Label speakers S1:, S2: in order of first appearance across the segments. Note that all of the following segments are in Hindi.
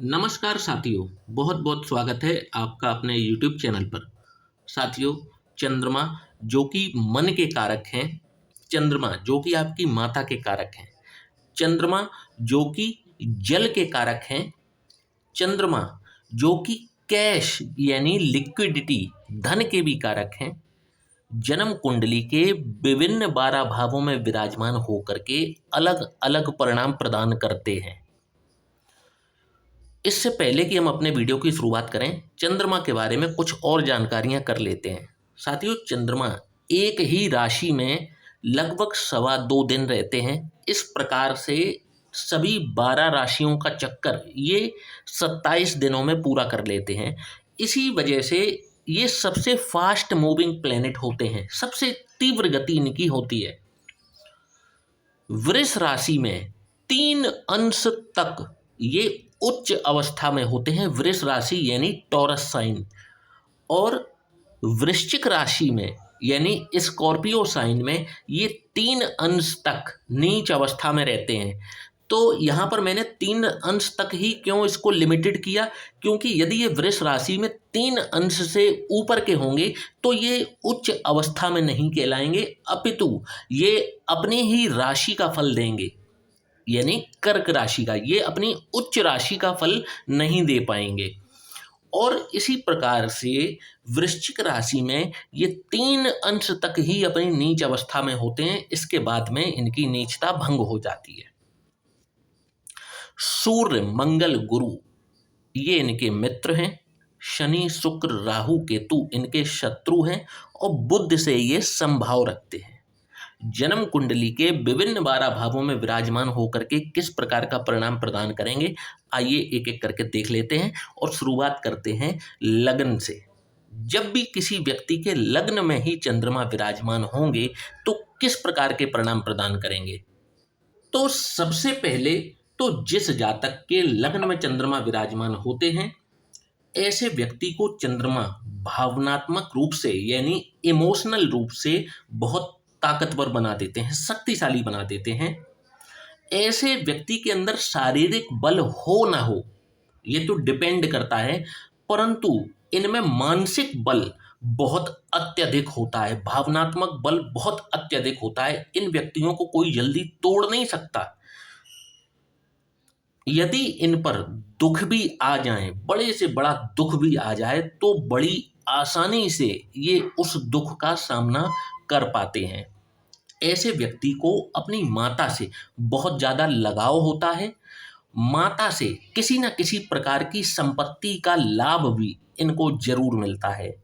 S1: नमस्कार साथियों, बहुत बहुत स्वागत है आपका अपने YouTube चैनल पर। साथियों, चंद्रमा जो कि मन के कारक हैं, चंद्रमा जो कि आपकी माता के कारक हैं, चंद्रमा जो कि जल के कारक हैं, चंद्रमा जो कि कैश यानी लिक्विडिटी धन के भी कारक हैं, जन्म कुंडली के विभिन्न 12 भावों में विराजमान होकर के अलग अलग परिणाम प्रदान करते हैं। इससे पहले कि हम अपने वीडियो की शुरुआत करें, चंद्रमा के बारे में कुछ और जानकारियां कर लेते हैं। साथियों, चंद्रमा एक ही राशि में लगभग 2.25 दिन रहते हैं। इस प्रकार से सभी 12 राशियों का चक्कर ये 27 दिनों में पूरा कर लेते हैं। इसी वजह से ये सबसे फास्ट मूविंग प्लेनेट होते हैं, सबसे तीव्र गति इनकी होती है। वृष राशि में 3 अंश तक ये उच्च अवस्था में होते हैं, वृष राशि यानी टॉरस साइन। और वृश्चिक राशि में यानी स्कॉर्पियो साइन में ये 3 अंश तक नीच अवस्था में रहते हैं। तो यहाँ पर मैंने 3 अंश तक ही क्यों इसको लिमिटेड किया, क्योंकि यदि ये वृष राशि में 3 अंश से ऊपर के होंगे तो ये उच्च अवस्था में नहीं कहलाएंगे, अपितु ये अपनी ही राशि का फल देंगे, यानी कर्क राशि का। ये अपनी उच्च राशि का फल नहीं दे पाएंगे। और इसी प्रकार से वृश्चिक राशि में ये 3 अंश तक ही अपनी नीच अवस्था में होते हैं, इसके बाद में इनकी नीचता भंग हो जाती है। सूर्य, मंगल, गुरु ये इनके मित्र हैं, शनि, शुक्र, राहु, केतु इनके शत्रु हैं, और बुध से ये संभाव रखते हैं। जन्म कुंडली के विभिन्न 12 भावों में विराजमान होकर के किस प्रकार का परिणाम प्रदान करेंगे, आइए एक एक करके देख लेते हैं। और शुरुआत करते हैं लग्न से। जब भी किसी व्यक्ति के लग्न में ही चंद्रमा विराजमान होंगे तो किस प्रकार के परिणाम प्रदान करेंगे। तो सबसे पहले तो जिस जातक के लग्न में चंद्रमा विराजमान होते हैं, ऐसे व्यक्ति को चंद्रमा भावनात्मक रूप से यानी इमोशनल रूप से बहुत ताकतवर बना देते हैं, शक्तिशाली बना देते हैं। ऐसे व्यक्ति के अंदर शारीरिक बल हो ना हो ये तो डिपेंड करता है, परंतु इनमें मानसिक बल बहुत अत्यधिक होता है, भावनात्मक बल बहुत अत्यधिक होता है। इन व्यक्तियों को कोई जल्दी तोड़ नहीं सकता। यदि इन पर दुख भी आ जाए, बड़े से बड़ा दुख भी आ जाए, तो बड़ी आसानी से ये उस दुख का सामना कर पाते हैं। ऐसे व्यक्ति को अपनी माता से बहुत ज़्यादा लगाव होता है। माता से किसी न किसी प्रकार की संपत्ति का लाभ भी इनको जरूर मिलता है।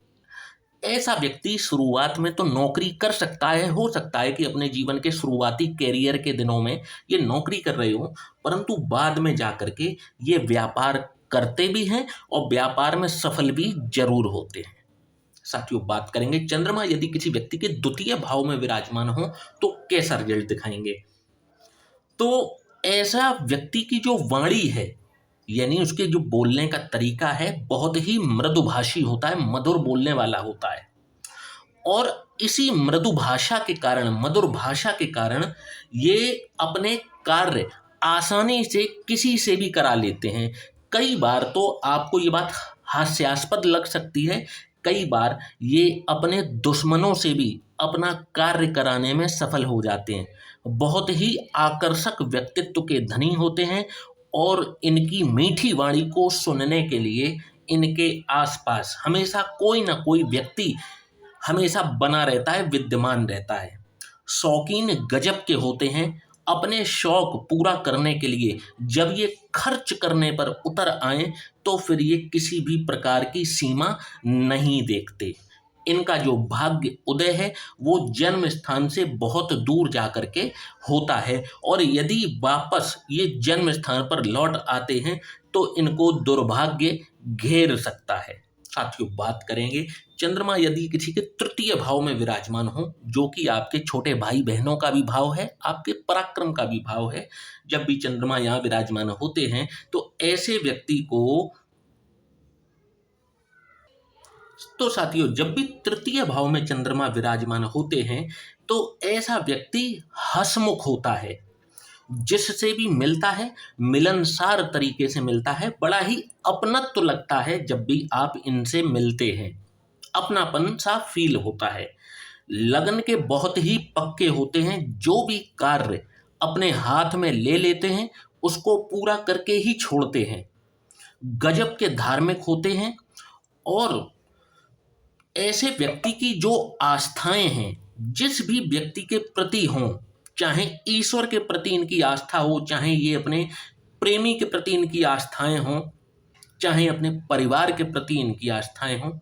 S1: ऐसा व्यक्ति शुरुआत में तो नौकरी कर सकता है, हो सकता है कि अपने जीवन के शुरुआती कैरियर के दिनों में ये नौकरी कर रहे हो, परंतु बाद में जाकर के ये व्यापार करते भी हैं और व्यापार में सफल भी जरूर होते हैं। साथियों, बात करेंगे चंद्रमा यदि किसी व्यक्ति के द्वितीय भाव में विराजमान हो तो कैसा रिजल्ट दिखाएंगे। तो ऐसा व्यक्ति की जो वाणी है यानी उसके जो बोलने का तरीका है बहुत ही मृदुभाषी होता है, मधुर बोलने वाला होता है। और इसी मृदु भाषा के कारण, मधुर भाषा के कारण ये अपने कार्य आसानी से किसी से भी करा लेते हैं। कई बार तो आपको ये बात हास्यास्पद लग सकती है, कई बार ये अपने दुश्मनों से भी अपना कार्य कराने में सफल हो जाते हैं। बहुत ही आकर्षक व्यक्तित्व के धनी होते हैं और इनकी मीठी वाणी को सुनने के लिए इनके आसपास हमेशा कोई ना कोई व्यक्ति हमेशा बना रहता है, विद्यमान रहता है। शौकीन गजब के होते हैं। अपने शौक पूरा करने के लिए जब ये खर्च करने पर उतर आए तो फिर ये किसी भी प्रकार की सीमा नहीं देखते। इनका जो भाग्य उदय है वो जन्म स्थान से बहुत दूर जाकर के होता है, और यदि वापस ये जन्म स्थान पर लौट आते हैं तो इनको दुर्भाग्य घेर सकता है। साथियों, बात करेंगे चंद्रमा यदि किसी के तृतीय भाव में विराजमान हो, जो कि आपके छोटे भाई बहनों का भी भाव है, आपके पराक्रम का भी भाव है। जब भी चंद्रमा यहाँ विराजमान होते हैं तो ऐसे व्यक्ति को, तो साथियों जब भी तृतीय भाव में चंद्रमा विराजमान होते हैं तो ऐसा व्यक्ति हंसमुख होता है, जिससे भी मिलता है मिलनसार तरीके से मिलता है, बड़ा ही अपनत्व लगता है जब भी आप इनसे मिलते हैं, अपनापन सा फील होता है। लगन के बहुत ही पक्के होते हैं, जो भी कार्य अपने हाथ में ले लेते हैं उसको पूरा करके ही छोड़ते हैं। गजब के धार्मिक होते हैं और ऐसे व्यक्ति की जो आस्थाएं हैं, जिस भी व्यक्ति के प्रति हों, चाहे ईश्वर के प्रति इनकी आस्था हो, चाहे ये अपने प्रेमी के प्रति इनकी आस्थाएं हों, चाहे अपने परिवार के प्रति इनकी आस्थाएं हों,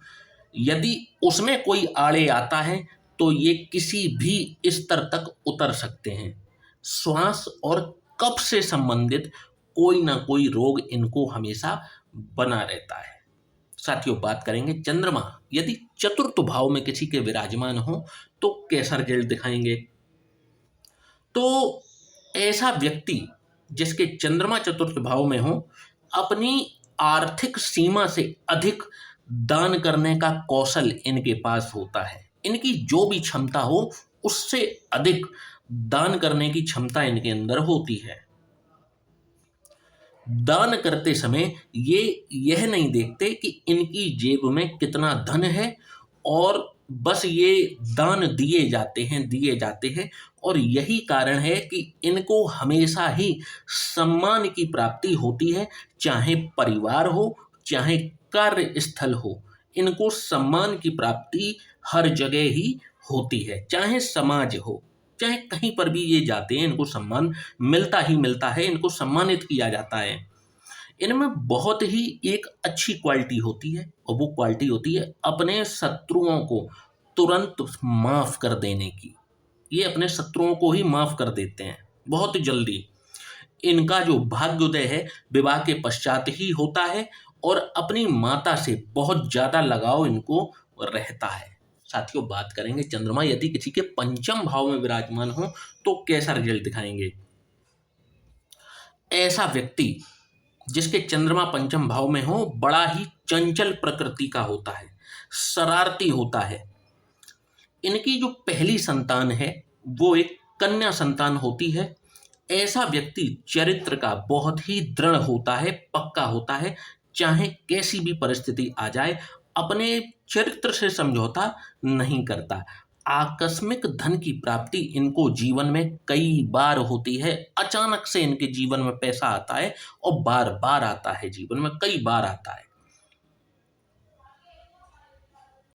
S1: यदि उसमें कोई आड़े आता है तो ये किसी भी स्तर तक उतर सकते हैं। श्वास और कफ से संबंधित कोई ना कोई रोग इनको हमेशा बना रहता है। साथियों, बात करेंगे चंद्रमा यदि चतुर्थ भाव में किसी के विराजमान हो तो कैसा रिजल्ट दिखाएंगे। तो ऐसा व्यक्ति जिसके चंद्रमा चतुर्थ भाव में हो, अपनी आर्थिक सीमा से अधिक दान करने का कौशल इनके पास होता है। इनकी जो भी क्षमता हो उससे अधिक दान करने की क्षमता इनके अंदर होती है। दान करते समय ये यह नहीं देखते कि इनकी जेब में कितना धन है, और बस ये दान दिए जाते हैं। और यही कारण है कि इनको हमेशा ही सम्मान की प्राप्ति होती है, चाहे परिवार हो चाहे कार्यस्थल हो, इनको सम्मान की प्राप्ति हर जगह ही होती है। चाहे समाज हो, चाहे कहीं पर भी ये जाते हैं, इनको सम्मान मिलता ही मिलता है, इनको सम्मानित किया जाता है। इनमें बहुत ही एक अच्छी क्वालिटी होती है, और वो क्वालिटी होती है अपने शत्रुओं को तुरंत माफ कर देने की। ये अपने शत्रुओं को ही माफ कर देते हैं बहुत जल्दी। इनका जो भाग्योदय है विवाह के पश्चात ही होता है, और अपनी माता से बहुत ज्यादा लगाव इनको रहता है। साथियों, बात करेंगे चंद्रमा यदि किसी के पंचम भाव में विराजमान हो तो कैसा रिजल्ट दिखाएंगे। ऐसा व्यक्ति जिसके चंद्रमा पंचम भाव में हो, बड़ा ही चंचल प्रकृति का होता है, शरारती होता है। इनकी जो पहली संतान है वो एक कन्या संतान होती है। ऐसा व्यक्ति चरित्र का बहुत ही दृढ़ होता है, पक्का होता है, चाहे कैसी भी परिस्थिति आ जाए अपने चरित्र से समझौता नहीं करता। आकस्मिक धन की प्राप्ति इनको जीवन में कई बार होती है। अचानक से इनके जीवन में पैसा आता है, और बार बार आता है, जीवन में कई बार आता है।